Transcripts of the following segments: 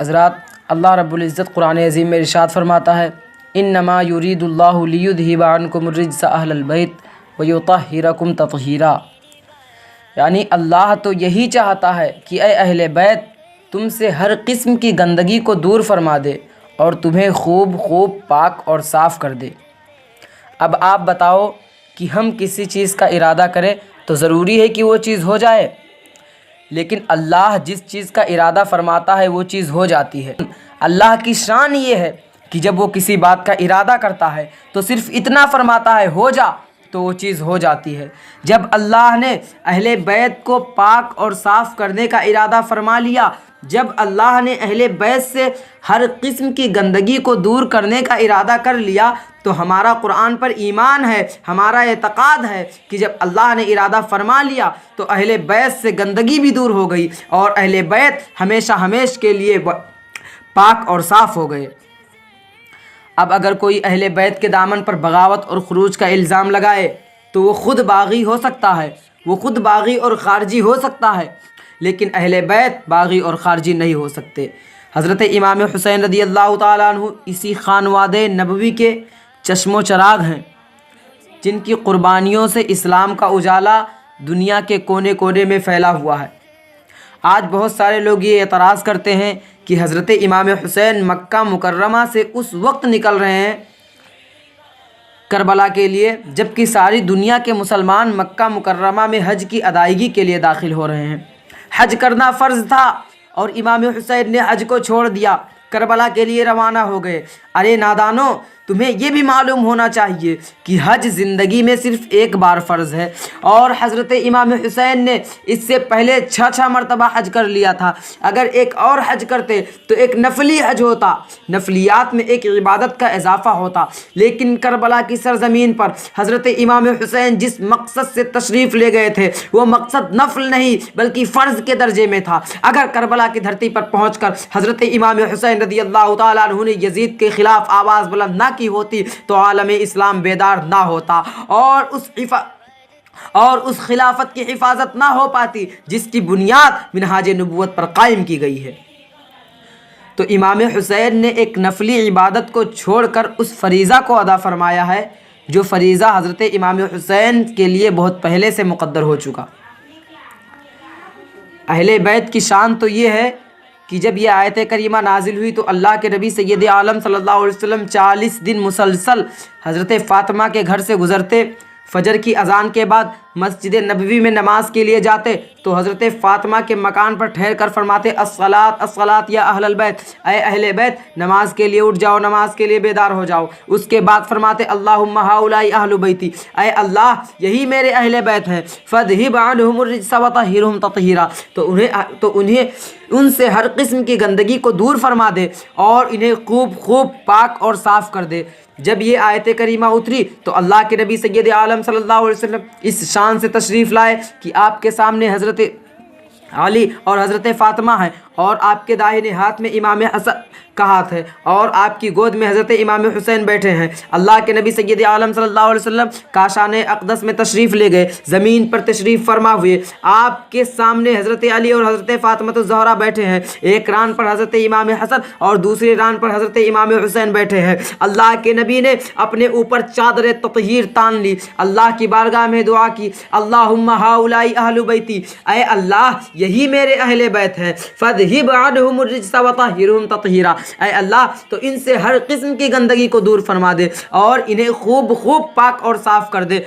حضرات، اللہ رب العزت قرآن عظیم میں ارشاد فرماتا ہے انما یرید اللہ لیذھب عنکم الرجس اہل البیت ویطہرکم تطہیرا، یعنی اللہ تو یہی چاہتا ہے کہ اے اہل بیت تم سے ہر قسم کی گندگی کو دور فرما دے اور تمہیں خوب خوب پاک اور صاف کر دے۔ اب آپ بتاؤ کہ ہم کسی چیز کا ارادہ کریں تو ضروری ہے کہ وہ چیز ہو جائے، لیکن اللہ جس چیز کا ارادہ فرماتا ہے وہ چیز ہو جاتی ہے۔ اللہ کی شان یہ ہے کہ جب وہ کسی بات کا ارادہ کرتا ہے تو صرف اتنا فرماتا ہے ہو جا تو وہ چیز ہو جاتی ہے۔ جب اللہ نے اہل بیت کو پاک اور صاف کرنے کا ارادہ فرما لیا، جب اللہ نے اہل بیت سے ہر قسم کی گندگی کو دور کرنے کا ارادہ کر لیا، تو ہمارا قرآن پر ایمان ہے، ہمارا اعتقاد ہے کہ جب اللہ نے ارادہ فرما لیا تو اہل بیت سے گندگی بھی دور ہو گئی اور اہل بیت ہمیشہ ہمیشہ کے لیے پاک اور صاف ہو گئے۔ اب اگر کوئی اہل بیت کے دامن پر بغاوت اور خروج کا الزام لگائے تو وہ خود باغی ہو سکتا ہے، وہ خود باغی اور خارجی ہو سکتا ہے، لیکن اہل بیت باغی اور خارجی نہیں ہو سکتے۔ حضرت امام حسین رضی اللہ تعالیٰ عنہ اسی خانوادہ نبوی کے چشم و چراغ ہیں، جن کی قربانیوں سے اسلام کا اجالا دنیا کے کونے کونے میں پھیلا ہوا ہے۔ آج بہت سارے لوگ یہ اعتراض کرتے ہیں کہ حضرت امام حسین مکہ مکرمہ سے اس وقت نکل رہے ہیں کربلا کے لیے جبکہ ساری دنیا کے مسلمان مکہ مکرمہ میں حج کی ادائیگی کے لیے داخل ہو رہے ہیں۔ حج کرنا فرض تھا اور امام حسین نے حج کو چھوڑ دیا، کربلا کے لیے روانہ ہو گئے۔ ارے نادانو، تمہیں یہ بھی معلوم ہونا چاہیے کہ حج زندگی میں صرف ایک بار فرض ہے، اور حضرت امام حسین نے اس سے پہلے 6 مرتبہ حج کر لیا تھا۔ اگر ایک اور حج کرتے تو ایک نفلی حج ہوتا، نفلیات میں ایک عبادت کا اضافہ ہوتا، لیکن کربلا کی سرزمین پر حضرت امام حسین جس مقصد سے تشریف لے گئے تھے وہ مقصد نفل نہیں بلکہ فرض کے درجے میں تھا۔ اگر کربلا کی دھرتی پر پہنچ کر حضرت امام حسین رضی اللہ تعالیٰ عنہ نے یزید کے خلاف آواز بلند نہ کی ہوتی تو عالم اسلام بیدار نہ ہوتا اور اس خلافت کی حفاظت نہ ہو پاتی جس کی بنیاد منہاج نبوت پر قائم کی گئی ہے۔ تو امام حسین نے ایک نفلی عبادت کو چھوڑ کر اس فریضہ کو ادا فرمایا ہے جو فریضہ حضرت امام حسین کے لیے بہت پہلے سے مقدر ہو چکا۔ اہل بیت کی شان تو یہ ہے کہ جب یہ آیت کریمہ نازل ہوئی تو اللہ کے نبی سید عالم صلی اللہ علیہ وسلم 40 دن مسلسل حضرت فاطمہ کے گھر سے گزرتے، فجر کی اذان کے بعد مسجد نبوی میں نماز کے لیے جاتے تو حضرت فاطمہ کے مکان پر ٹھہر کر فرماتے الصلاۃ الصلاۃ یا اہل البیت، اے اہل بیت نماز کے لیے اٹھ جاؤ، نماز کے لیے بیدار ہو جاؤ۔ اس کے بعد فرماتے اللہم ہؤلاء اہل بیتی، اے اللہ یہی میرے اہل بیت ہیں، فاذھب عنہم الرجس وطہرہم تطہیرا، تو انہیں ان سے ہر قسم کی گندگی کو دور فرما دے اور انہیں خوب خوب پاک اور صاف کر دے۔ جب یہ آیت کریمہ اتری تو اللہ کے نبی سید عالم صلی اللہ علیہ وسلم اس شان سے تشریف لائے کہ آپ کے سامنے حضرت علی اور حضرت فاطمہ ہیں اور آپ کے داہنے ہاتھ میں امام حسن کا ہاتھ ہے اور آپ کی گود میں حضرت امام حسین بیٹھے ہیں۔ اللہ کے نبی سید عالم صلی اللہ علیہ وسلم کاشان اقدس میں تشریف لے گئے، زمین پر تشریف فرما ہوئے، آپ کے سامنے حضرت علی اور حضرت فاطمہ الزہرا بیٹھے ہیں، ایک ران پر حضرت امام حسن اور دوسری ران پر حضرت امام حسین بیٹھے ہیں۔ اللہ کے نبی نے اپنے اوپر چادر تطہیر تان لی، اللہ کی بارگاہ میں دعا کی اللہم ہؤلاء اہل بیتی، اے اللہ یہی میرے اہل بیت ہیں، فاذھب عنہم الرجس وطہرہم تطہیرا، اے اللہ تو ان سے ہر قسم کی گندگی کو دور فرما دے اور انہیں خوب خوب پاک اور صاف کر دے۔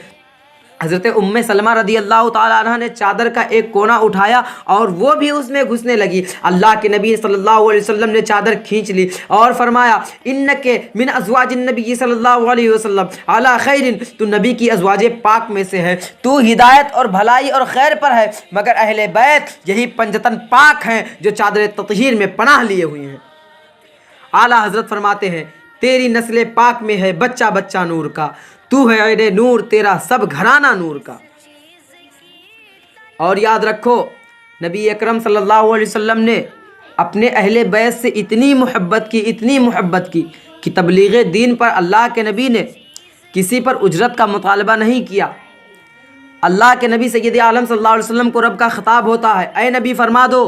حضرت ام سلمہ رضی اللہ تعالیٰ عنہ نے چادر کا ایک کونا اٹھایا اور وہ بھی اس میں گھسنے لگی۔ اللہ کے نبی صلی اللہ علیہ وسلم نے چادر کھینچ لی اور فرمایا انک من ازواج النبی صلی اللہ علیہ وسلم علی خیر، تو نبی کی ازواج پاک میں سے ہے، تو ہدایت اور بھلائی اور خیر پر ہے، مگر اہل بیت یہی پنجتن پاک ہیں جو چادر تطہیر میں پناہ لیے ہوئے ہیں۔ اعلیٰ حضرت فرماتے ہیں تیری نسل پاک میں ہے بچہ بچہ نور کا، تو ہے عین نور تیرا سب گھرانہ نور کا۔ اور یاد رکھو نبی اکرم صلی اللہ علیہ وسلم نے اپنے اہل بیت سے اتنی محبت کی کہ تبلیغ دین پر اللہ کے نبی نے کسی پر اجرت کا مطالبہ نہیں کیا۔ اللہ کے نبی سید عالم صلی اللہ علیہ وسلم کو رب کا خطاب ہوتا ہے اے نبی فرما دو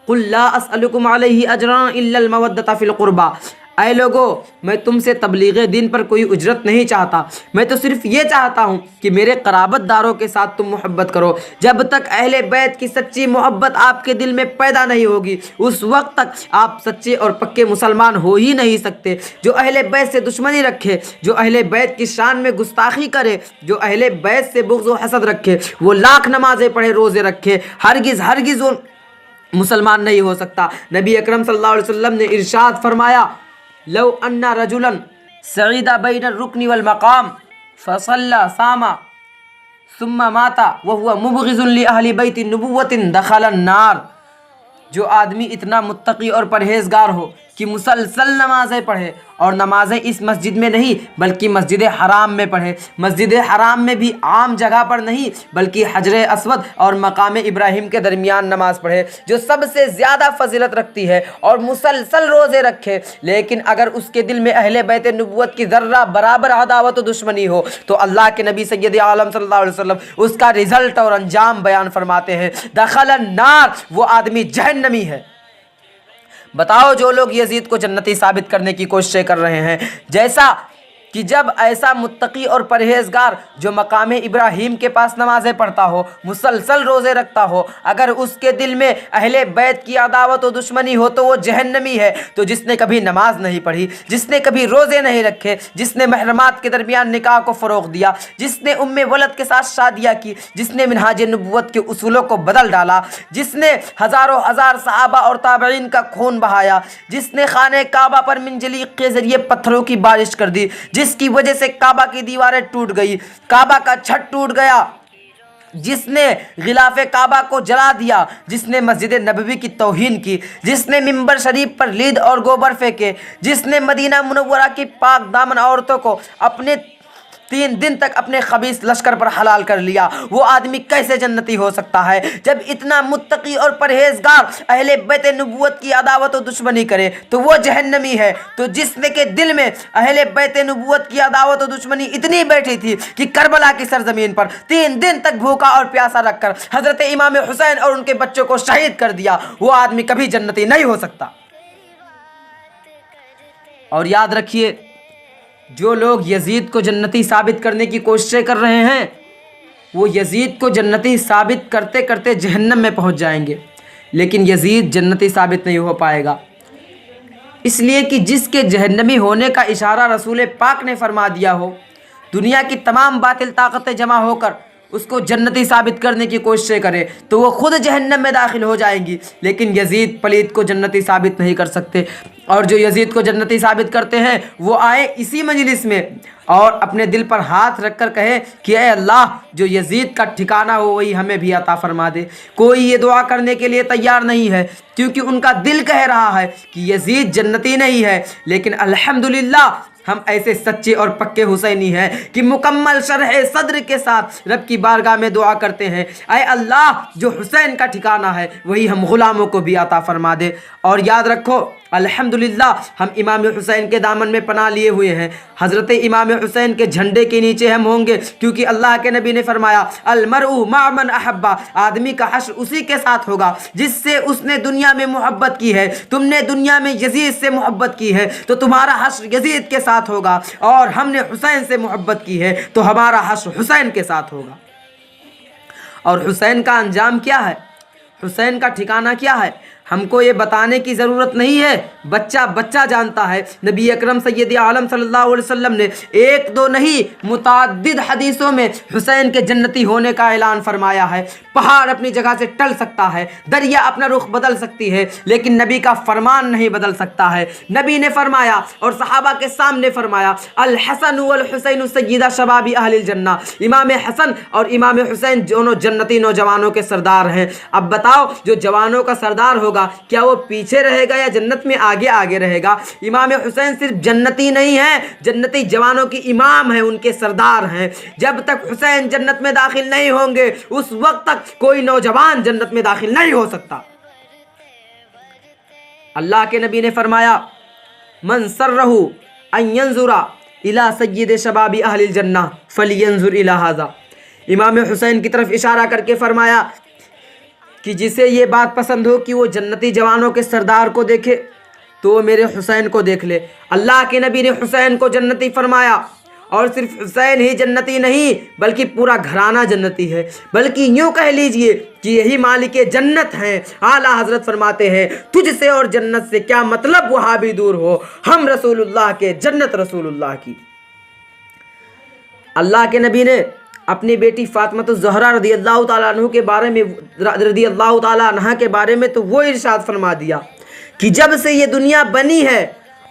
قل لا اسألکم علیہ اجرا الا المودۃ فی القربى، اے لوگو میں تم سے تبلیغ دین پر کوئی اجرت نہیں چاہتا، میں تو صرف یہ چاہتا ہوں کہ میرے قرابت داروں کے ساتھ تم محبت کرو۔ جب تک اہل بیت کی سچی محبت آپ کے دل میں پیدا نہیں ہوگی اس وقت تک آپ سچے اور پکے مسلمان ہو ہی نہیں سکتے۔ جو اہل بیت سے دشمنی رکھے، جو اہل بیت کی شان میں گستاخی کرے، جو اہل بیت سے بغض و حسد رکھے، وہ لاکھ نمازیں پڑھے، روزے رکھے، ہرگز وہ مسلمان نہیں ہو سکتا۔ نبی اکرم صلی اللہ علیہ وسلم نے ارشاد فرمایا، لو ان رجلا سعید بین الرکن والمقام فصلى صام ثم مات وهو مبغض لأہل بیت نبوۃ دخل النار، جو آدمی اتنا متقی اور پرہیزگار ہو کہ مسلسل نمازیں پڑھے، اور نمازیں اس مسجد میں نہیں بلکہ مسجد حرام میں پڑھے، مسجد حرام میں بھی عام جگہ پر نہیں بلکہ حجر اسود اور مقام ابراہیم کے درمیان نماز پڑھے، جو سب سے زیادہ فضیلت رکھتی ہے، اور مسلسل روزے رکھے، لیکن اگر اس کے دل میں اہل بیت نبوت کی ذرہ برابر عداوت و دشمنی ہو تو اللہ کے نبی سید عالم صلی اللہ علیہ وسلم اس کا رزلٹ اور انجام بیان فرماتے ہیں، دخل النار، وہ آدمی جہنمی ہے۔ بتاؤ جو لوگ یزید کو جنتی ثابت کرنے کی کوششیں کر رہے ہیں، جیسا کہ جب ایسا متقی اور پرہیزگار جو مقام ابراہیم کے پاس نمازیں پڑھتا ہو، مسلسل روزے رکھتا ہو، اگر اس کے دل میں اہل بیت کی عداوت و دشمنی ہو تو وہ جہنمی ہے۔ تو جس نے کبھی نماز نہیں پڑھی، جس نے کبھی روزے نہیں رکھے، جس نے محرمات کے درمیان نکاح کو فروغ دیا، جس نے ولد کے ساتھ شادیاں کی، جس نے منہاج نبوت کے اصولوں کو بدل ڈالا، جس نے ہزاروں ہزار صحابہ اور تابعین کا خون بہایا، جس نے خانہ کعبہ پر منجلیق کے ذریعے پتھروں کی بارش کر دی، جس کی وجہ سے کعبہ کی دیواریں ٹوٹ گئی، کعبہ کا چھت ٹوٹ گیا، جس نے غلاف کعبہ کو جلا دیا، جس نے مسجد نبوی کی توہین کی، جس نے منبر شریف پر لید اور گوبر پھینکے، جس نے مدینہ منورہ کی پاک دامن عورتوں کو اپنے 3 دن تک اپنے خبیث لشکر پر حلال کر لیا، وہ آدمی کیسے جنتی ہو سکتا ہے؟ جب اتنا متقی اور پرہیزگار اہل بیت نبوت کی عداوت و دشمنی کرے تو وہ جہنمی ہے۔ تو جس نے کے دل میں اہل بیت نبوت کی عداوت و دشمنی اتنی بیٹھی تھی کہ کربلا کی سرزمین پر 3 دن تک بھوکا اور پیاسا رکھ کر حضرت امام حسین اور ان کے بچوں کو شہید کر دیا، وہ آدمی کبھی جنتی نہیں ہو سکتا۔ اور یاد رکھیے، جو لوگ یزید کو جنتی ثابت کرنے کی کوششیں کر رہے ہیں وہ یزید کو جنتی ثابت کرتے کرتے جہنم میں پہنچ جائیں گے، لیکن یزید جنتی ثابت نہیں ہو پائے گا، اس لیے کہ جس کے جہنمی ہونے کا اشارہ رسول پاک نے فرما دیا ہو، دنیا کی تمام باطل طاقتیں جمع ہو کر اس کو جنتی ثابت کرنے کی کوششیں کرے تو وہ خود جہنم میں داخل ہو جائیں گی، لیکن یزید پلید کو جنتی ثابت نہیں کر سکتے۔ اور جو یزید کو جنتی ثابت کرتے ہیں وہ آئے اسی مجلس میں اور اپنے دل پر ہاتھ رکھ کر کہے کہ اے اللہ، جو یزید کا ٹھکانہ ہو وہی ہمیں بھی عطا فرما دے۔ کوئی یہ دعا کرنے کے لیے تیار نہیں ہے کیونکہ ان کا دل کہہ رہا ہے کہ یزید جنتی نہیں ہے، لیکن الحمدللہ ہم ایسے سچے اور پکے حسینی ہیں کہ مکمل شرح صدر کے ساتھ رب کی بارگاہ میں دعا کرتے ہیں، اے اللہ، جو حسین کا ٹھکانہ ہے وہی ہم غلاموں کو بھی عطا فرما دے۔ اور یاد رکھو، الحمدللہ ہم امام حسین کے دامن میں پناہ لیے ہوئے ہیں، حضرت امام حسین کے جھنڈے کے نیچے ہم ہوں گے، کیونکہ اللہ کے نبی نے فرمایا المرء مع من احبا، آدمی کا حشر اسی کے ساتھ ہوگا جس سے اس نے دنیا میں محبت کی ہے۔ تم نے دنیا میں یزید سے محبت کی ہے تو تمہارا حشر یزید کے ساتھ ہوگا، اور ہم نے حسین سے محبت کی ہے تو ہمارا حشر حسین کے ساتھ ہوگا۔ اور حسین کا انجام کیا ہے، حسین کا ٹھکانہ کیا ہے، ہم کو یہ بتانے کی ضرورت نہیں ہے، بچہ بچہ جانتا ہے۔ نبی اکرم سید عالم صلی اللہ علیہ وسلم نے 1 2 نہیں متعدد حدیثوں میں حسین کے جنتی ہونے کا اعلان فرمایا ہے۔ پہاڑ اپنی جگہ سے ٹل سکتا ہے، دریا اپنا رخ بدل سکتی ہے، لیکن نبی کا فرمان نہیں بدل سکتا ہے۔ نبی نے فرمایا اور صحابہ کے سامنے فرمایا، الحسن والحسین سیدہ شباب اہل الجنہ، امام حسن اور امام حسین دونوں جنتی نوجوانوں کے سردار ہیں۔ اب بتاؤ، جو جوانوں کا سردار ہوگا کیا وہ پیچھے رہے گا یا جنت میں آگے آگے رہے گا؟ امام حسین صرف جنتی نہیں ہیں، جنتی جوانوں کی امام ہیں، ان کے سردار ہیں۔ جب تک حسین جنت میں داخل نہیں ہوں گے اس وقت تک کوئی نوجوان جنت میں داخل نہیں ہو سکتا۔ اللہ کے نبی نے فرمایا من سرہ ان ینظر الی سید شباب اہل الجنہ فلینظر الی ھذا، امام حسین کی طرف اشارہ کر کے فرمایا کہ جسے یہ بات پسند ہو کہ وہ جنتی جوانوں کے سردار کو دیکھے تو وہ میرے حسین کو دیکھ لے۔ اللہ کے نبی نے حسین کو جنتی فرمایا، اور صرف حسین ہی جنتی نہیں بلکہ پورا گھرانہ جنتی ہے، بلکہ یوں کہہ لیجئے کہ یہی مالک جنت ہیں۔ اعلیٰ حضرت فرماتے ہیں تجھ سے اور جنت سے کیا مطلب وہاں بھی دور ہو، ہم رسول اللہ کے، جنت رسول اللہ کی۔ اللہ کے نبی نے اپنی بیٹی فاطمہ الزہرا رضی اللہ تعالیٰ عنہ کے بارے میں تو وہ ارشاد فرما دیا کہ جب سے یہ دنیا بنی ہے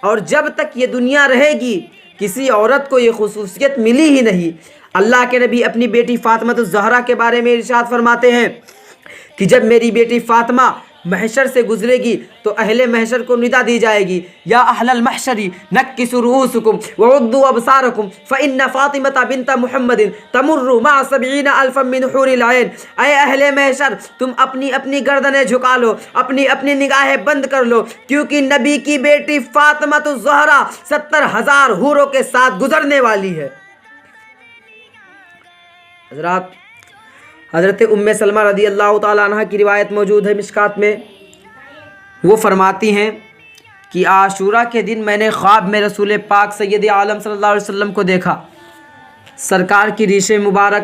اور جب تک یہ دنیا رہے گی کسی عورت کو یہ خصوصیت ملی ہی نہیں۔ اللہ کے نبی اپنی بیٹی فاطمہ الزہرا کے بارے میں ارشاد فرماتے ہیں کہ جب میری بیٹی فاطمہ محشر سے گزرے گی تو اہل محشر کو ندا دی جائے گی، یا اہل المحشر نکسوا رؤوسکم وغضوا ابصارکم فإن فاطمة بنت محمد تمر مع 70,000 من حور العین۔ اے اہل محشر تم اپنی اپنی گردنیں جھکا لو، اپنی اپنی نگاہیں بند کر لو، کیونکہ نبی کی بیٹی فاطمہ الزہرا 70,000 حوروں کے ساتھ گزرنے والی ہے۔ حضرات، حضرت ام سلمہ رضی اللہ تعالیٰ عنہ کی روایت موجود ہے مشکات میں، وہ فرماتی ہیں کہ عاشورہ کے دن میں نے خواب میں رسول پاک سید عالم صلی اللہ علیہ وسلم کو دیکھا۔ سرکار کی ریش مبارک،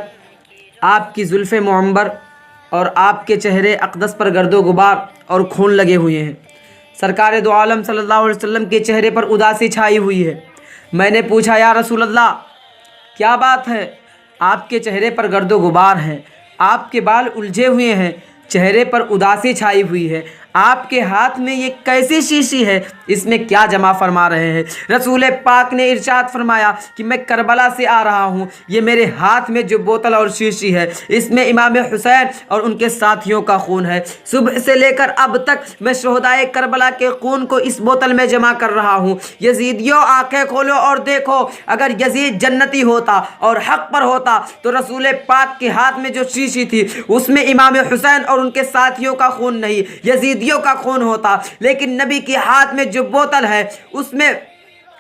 آپ کی زلف معمبر اور آپ کے چہرے اقدس پر گرد و غبار اور خون لگے ہوئے ہیں۔ سرکار دو عالم صلی اللہ علیہ وسلم کے چہرے پر اداسی چھائی ہوئی ہے۔ میں نے پوچھا یا رسول اللہ کیا بات ہے؟ آپ کے چہرے پر گرد و غبار ہے، آپ کے بال الجھے ہوئے ہیں، چہرے پر اداسی چھائی ہوئی ہے، آپ کے ہاتھ میں یہ کیسی شیشی ہے، اس میں کیا جمع فرما رہے ہیں؟ رسول پاک نے ارشاد فرمایا کہ میں کربلا سے آ رہا ہوں، یہ میرے ہاتھ میں جو بوتل اور شیشی ہے اس میں امام حسین اور ان کے ساتھیوں کا خون ہے۔ صبح سے لے کر اب تک میں شہدائے کربلا کے خون کو اس بوتل میں جمع کر رہا ہوں۔ یزیدیوں آنکھیں کھولو اور دیکھو، اگر یزید جنتی ہوتا اور حق پر ہوتا تو رسول پاک کے ہاتھ میں جو شیشی تھی اس میں امام حسین اور ان کے ساتھیوں کا خون نہیں، یزید کا خون ہوتا، لیکن نبی کے ہاتھ میں جو بوتل ہے اس میں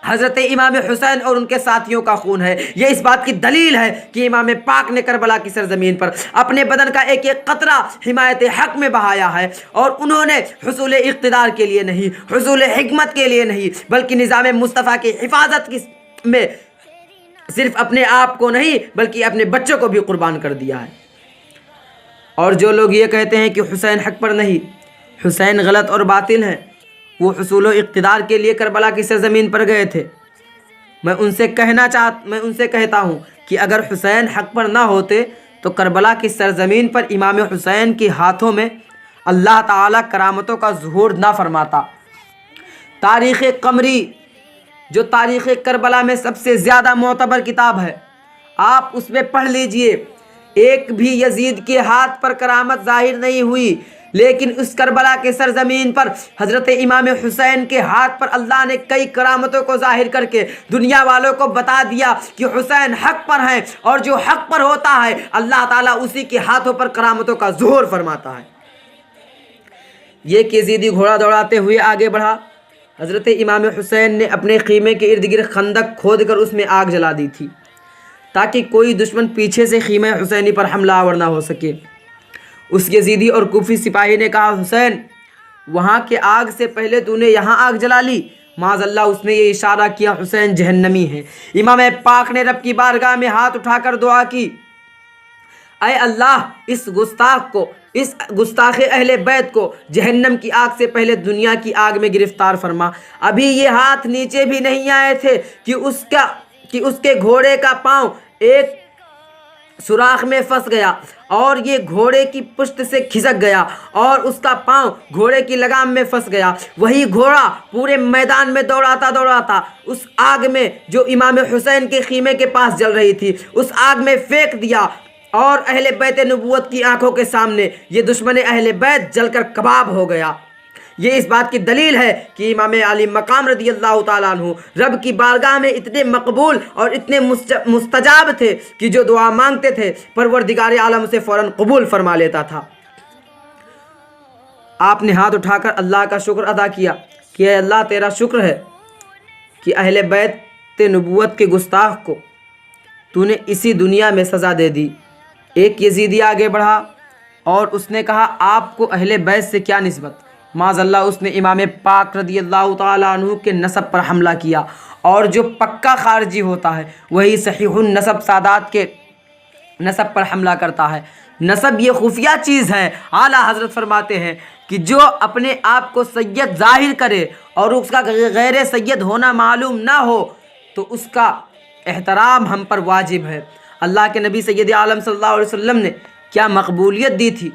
حضرت امام حسین اور ان کے ساتھیوں کا خون ہے۔ یہ اس بات کی دلیل ہے کہ امام پاک نے کربلا کی سرزمین پر اپنے بدن کا ایک ایک قطرہ حمایت حق میں بہایا ہے، اور انہوں نے حصول اقتدار کے لیے نہیں، حصول حکمت کے لیے نہیں، بلکہ نظام مصطفیٰ کی حفاظت میں صرف اپنے آپ کو نہیں بلکہ اپنے بچوں کو بھی قربان کر دیا ہے۔ اور جو لوگ یہ کہتے ہیں کہ حسین حق پر نہیں، حسین غلط اور باطل ہیں، وہ حصول و اقتدار کے لیے کربلا کی سرزمین پر گئے تھے، میں ان سے کہتا ہوں کہ اگر حسین حق پر نہ ہوتے تو کربلا کی سرزمین پر امام حسین کے ہاتھوں میں اللہ تعالیٰ کرامتوں کا ظہور نہ فرماتا۔ تاریخ قمری جو تاریخ کربلا میں سب سے زیادہ معتبر کتاب ہے، آپ اس میں پڑھ لیجئے، ایک بھی یزید کے ہاتھ پر کرامت ظاہر نہیں ہوئی، لیکن اس کربلا کے سرزمین پر حضرت امام حسین کے ہاتھ پر اللہ نے کئی کرامتوں کو ظاہر کر کے دنیا والوں کو بتا دیا کہ حسین حق پر ہیں، اور جو حق پر ہوتا ہے اللہ تعالیٰ اسی کے ہاتھوں پر کرامتوں کا ظہور فرماتا ہے۔ یہ کہ یزیدی گھوڑا دوڑاتے ہوئے آگے بڑھا، حضرت امام حسین نے اپنے خیمے کے ارد گرد خندق کھود کر اس میں آگ جلا دی تھی تاکہ کوئی دشمن پیچھے سے خیمہ حسینی پر حملہ آور نہ ہو سکے۔ اس یزیدی اور کوفی سپاہی نے کہا حسین وہاں کے آگ سے پہلے تو نے یہاں آگ جلا لی۔ معاذ اللہ، اس نے یہ اشارہ کیا حسین جہنمی ہے۔ امام پاک نے رب کی بارگاہ میں ہاتھ اٹھا کر دعا کی، اے اللہ اس گستاخ کو، اس گستاخ اہل بیت کو جہنم کی آگ سے پہلے دنیا کی آگ میں گرفتار فرما۔ ابھی یہ ہاتھ نیچے بھی نہیں آئے تھے کہ اس کے گھوڑے کا پاؤں ایک سوراخ میں پھنس گیا اور یہ گھوڑے کی پشت سے کھسک گیا اور اس کا پاؤں گھوڑے کی لگام میں پھنس گیا۔ وہی گھوڑا پورے میدان میں دوڑاتا اس آگ میں جو امام حسین کے خیمے کے پاس جل رہی تھی اس آگ میں پھینک دیا، اور اہل بیت نبوت کی آنکھوں کے سامنے یہ دشمن اہل بیت جل کر کباب ہو گیا۔ یہ اس بات کی دلیل ہے کہ امام علی مقام رضی اللہ تعالیٰ عنہ رب کی بارگاہ میں اتنے مقبول اور اتنے مستجاب تھے کہ جو دعا مانگتے تھے پروردگار عالم سے فوراً قبول فرما لیتا تھا۔ آپ نے ہاتھ اٹھا کر اللہ کا شکر ادا کیا کہ اے اللہ تیرا شکر ہے کہ اہل بیت نبوت کے گستاخ کو تو نے اسی دنیا میں سزا دے دی۔ ایک یزیدی آگے بڑھا، اور اس نے کہا آپ کو اہل بیت سے کیا نسبت؟ معاذ اللہ اس نے امام پاک رضی اللہ تعالیٰ عنہ کے نسب پر حملہ کیا، اور جو پکا خارجی ہوتا ہے وہی صحیح النسب سادات کے نسب پر حملہ کرتا ہے۔ نسب یہ خفیہ چیز ہے۔ اعلیٰ حضرت فرماتے ہیں کہ جو اپنے آپ کو سید ظاہر کرے اور اس کا غیر سید ہونا معلوم نہ ہو تو اس کا احترام ہم پر واجب ہے۔ اللہ کے نبی سید عالم صلی اللہ علیہ وسلم نے کیا مقبولیت دی تھی۔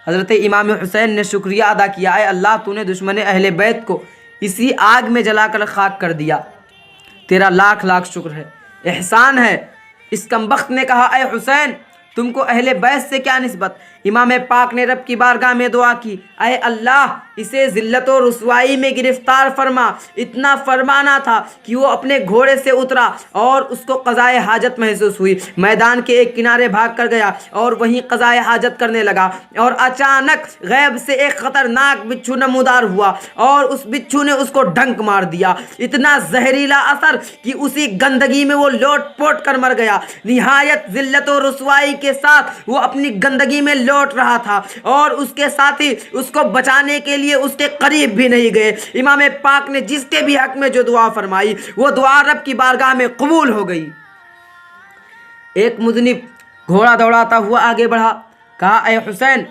حضرت امام حسین نے شکریہ ادا کیا، اے اللہ تو نے دشمن اہل بیت کو اسی آگ میں جلا کر خاک کر دیا، تیرا لاکھ لاکھ شکر ہے، احسان ہے۔ اس کمبخت نے کہا اے حسین تم کو اہل بیت سے کیا نسبت؟ امام پاک نے رب کی بارگاہ میں دعا کی، اے اللہ اسے ذلت و رسوائی میں گرفتار فرما۔ اتنا فرمانا تھا کہ وہ اپنے گھوڑے سے اترا اور اس کو قضائے حاجت محسوس ہوئی، میدان کے ایک کنارے بھاگ کر گیا اور وہیں قضائے حاجت کرنے لگا، اور اچانک غیب سے ایک خطرناک بچھو نمودار ہوا اور اس بچھو نے اس کو ڈنک مار دیا، اتنا زہریلا اثر کہ اسی گندگی میں وہ لوٹ پوٹ کر مر گیا۔ نہایت ذلت و رسوائی کے ساتھ وہ اپنی گندگی میں لوٹ رہا تھا اور اس کے ساتھی اس کو بچانے کے لیے اس کے قریب بھی نہیں گئے۔ امام پاک نے جس کے بھی حق میں جو دعا فرمائی وہ دعا رب کی بارگاہ میں قبول ہو گئی۔ ایک مذنب گھوڑا دوڑاتا ہوا آگے بڑھا، کہا اے حسین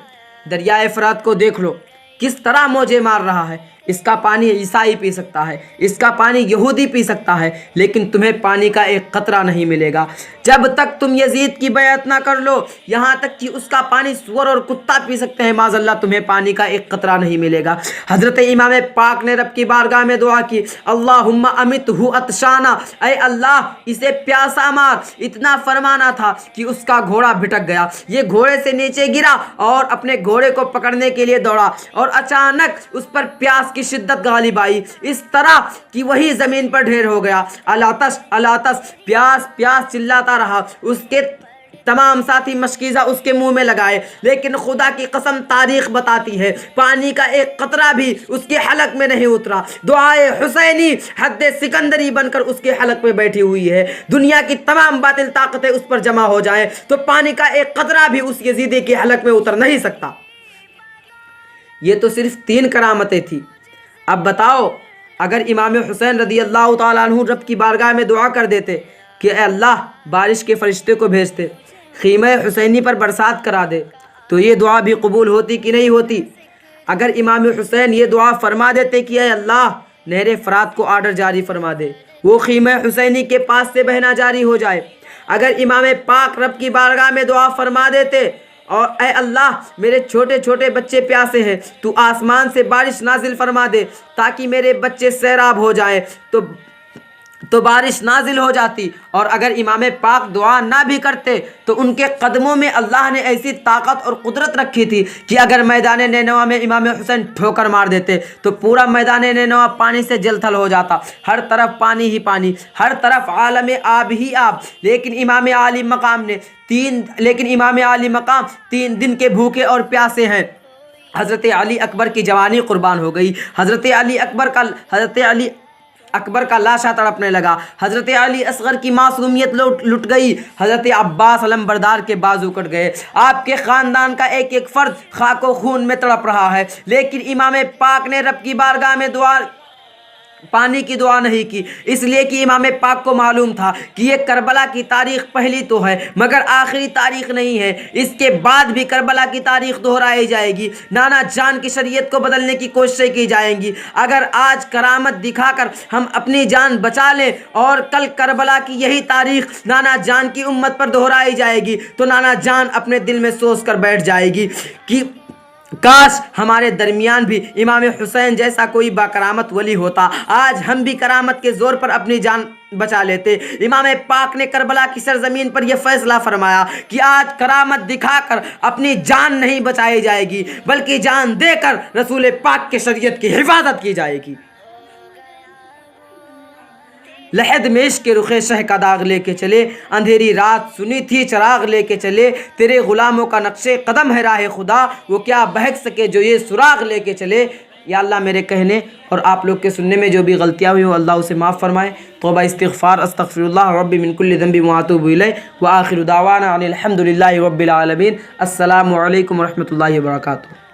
دریائے فرات کو دیکھ لو کس طرح موجے مار رہا ہے، اس کا پانی عیسائی پی سکتا ہے، اس کا پانی یہودی پی سکتا ہے، لیکن تمہیں پانی کا ایک قطرہ نہیں ملے گا جب تک تم یزید کی بیعت نہ کر لو، یہاں تک کہ اس کا پانی سور اور کتا پی سکتے ہیں، معاذ اللہ تمہیں پانی کا ایک قطرہ نہیں ملے گا۔ حضرت امام پاک نے رب کی بارگاہ میں دعا کی، اللہم امتہ عطشانا، اے اللہ اسے پیاسا مار۔ اتنا فرمانا تھا کہ اس کا گھوڑا بھٹک گیا، یہ گھوڑے سے نیچے گرا اور اپنے گھوڑے کو پکڑنے کے لیے دوڑا، اور اچانک اس پر پیاس کی شدت غالب آئی، اس طرح کہ وہی زمین پر ڈھیر ہو گیا۔ العطش العطش، پیاس پیاس چلاتا رہا۔ اس کے تمام ساتھی مشکیزہ اس کے منہ میں لگائے، لیکن خدا کی قسم تاریخ بتاتی ہے پانی کا ایک قطرہ بھی اس کے حلق میں نہیں اترا۔ دعائے حسینی حد سکندری بن کر اس کے حلق میں بیٹھی ہوئی ہے، دنیا کی تمام باطل طاقتیں اس پر جمع ہو جائیں تو پانی کا ایک قطرہ بھی اس یزیدی کے حلق میں اتر نہیں سکتا۔ یہ تو صرف 3 کرامتیں تھیں۔ اب بتاؤ اگر امام حسین رضی اللہ تعالیٰ عنہ رب کی بارگاہ میں دعا کر دیتے کہ اے اللہ بارش کے فرشتے کو بھیجتے خیمہ حسینی پر برسات کرا دے، تو یہ دعا بھی قبول ہوتی کہ نہیں ہوتی؟ اگر امام حسین یہ دعا فرما دیتے کہ اے اللہ نہر فرات کو آرڈر جاری فرما دے، وہ خیمہ حسینی کے پاس سے بہنا جاری ہو جائے، اگر امام پاک رب کی بارگاہ میں دعا فرما دیتے اور اے اللہ میرے چھوٹے چھوٹے بچے پیاسے ہیں تو آسمان سے بارش نازل فرما دے تاکہ میرے بچے سیراب ہو جائیں، تو بارش نازل ہو جاتی، اور اگر امام پاک دعا نہ بھی کرتے تو ان کے قدموں میں اللہ نے ایسی طاقت اور قدرت رکھی تھی کہ اگر میدان نینوا میں امام حسین ٹھوکر مار دیتے تو پورا میدان نینوا پانی سے جل تھل ہو جاتا، ہر طرف پانی ہی پانی، ہر طرف عالم آب ہی آب۔ لیکن امام عالی مقام 3 دن کے بھوکے اور پیاسے ہیں۔ حضرت علی اکبر کی جوانی قربان ہو گئی، حضرت علی اکبر کا لاشا تڑپنے لگا، حضرت علی اصغر کی معصومیت لٹ گئی، حضرت عباس علمبردار کے بازو کٹ گئے، آپ کے خاندان کا ایک ایک فرد خاک و خون میں تڑپ رہا ہے، لیکن امام پاک نے رب کی بارگاہ میں پانی کی دعا نہیں کی، اس لیے کہ امام پاک کو معلوم تھا کہ یہ کربلا کی تاریخ پہلی تو ہے مگر آخری تاریخ نہیں ہے، اس کے بعد بھی کربلا کی تاریخ دہرائی جائے گی، نانا جان کی شریعت کو بدلنے کی کوششیں کی جائیں گی۔ اگر آج کرامت دکھا کر ہم اپنی جان بچا لیں اور کل کربلا کی یہی تاریخ نانا جان کی امت پر دہرائی جائے گی تو نانا جان اپنے دل میں سوچ کر بیٹھ جائے گی کہ کاش ہمارے درمیان بھی امام حسین جیسا کوئی باکرامت ولی ہوتا، آج ہم بھی کرامت کے زور پر اپنی جان بچا لیتے۔ امام پاک نے کربلا کی سرزمین پر یہ فیصلہ فرمایا کہ آج کرامت دکھا کر اپنی جان نہیں بچائی جائے گی بلکہ جان دے کر رسول پاک کے شریعت کی حفاظت کی جائے گی۔ لحد میں عشق کے رخ شہ کا داغ لے کے چلے، اندھیری رات سنی تھی چراغ لے کے چلے، تیرے غلاموں کا نقش قدم ہے راہ خدا، وہ کیا بہک سکے جو یہ سراغ لے کے چلے۔ یا اللہ میرے کہنے اور آپ لوگ کے سننے میں جو بھی غلطیاں ہوئی ہوں اللہ اسے معاف فرمائے۔ توبہ استغفار، استغفر اللہ ربی من کل ذنب واتوب الیہ، وآخر دعوانا ان الحمد للہ رب العالمین۔ السلام علیکم ورحمۃ اللہ وبرکاتہ۔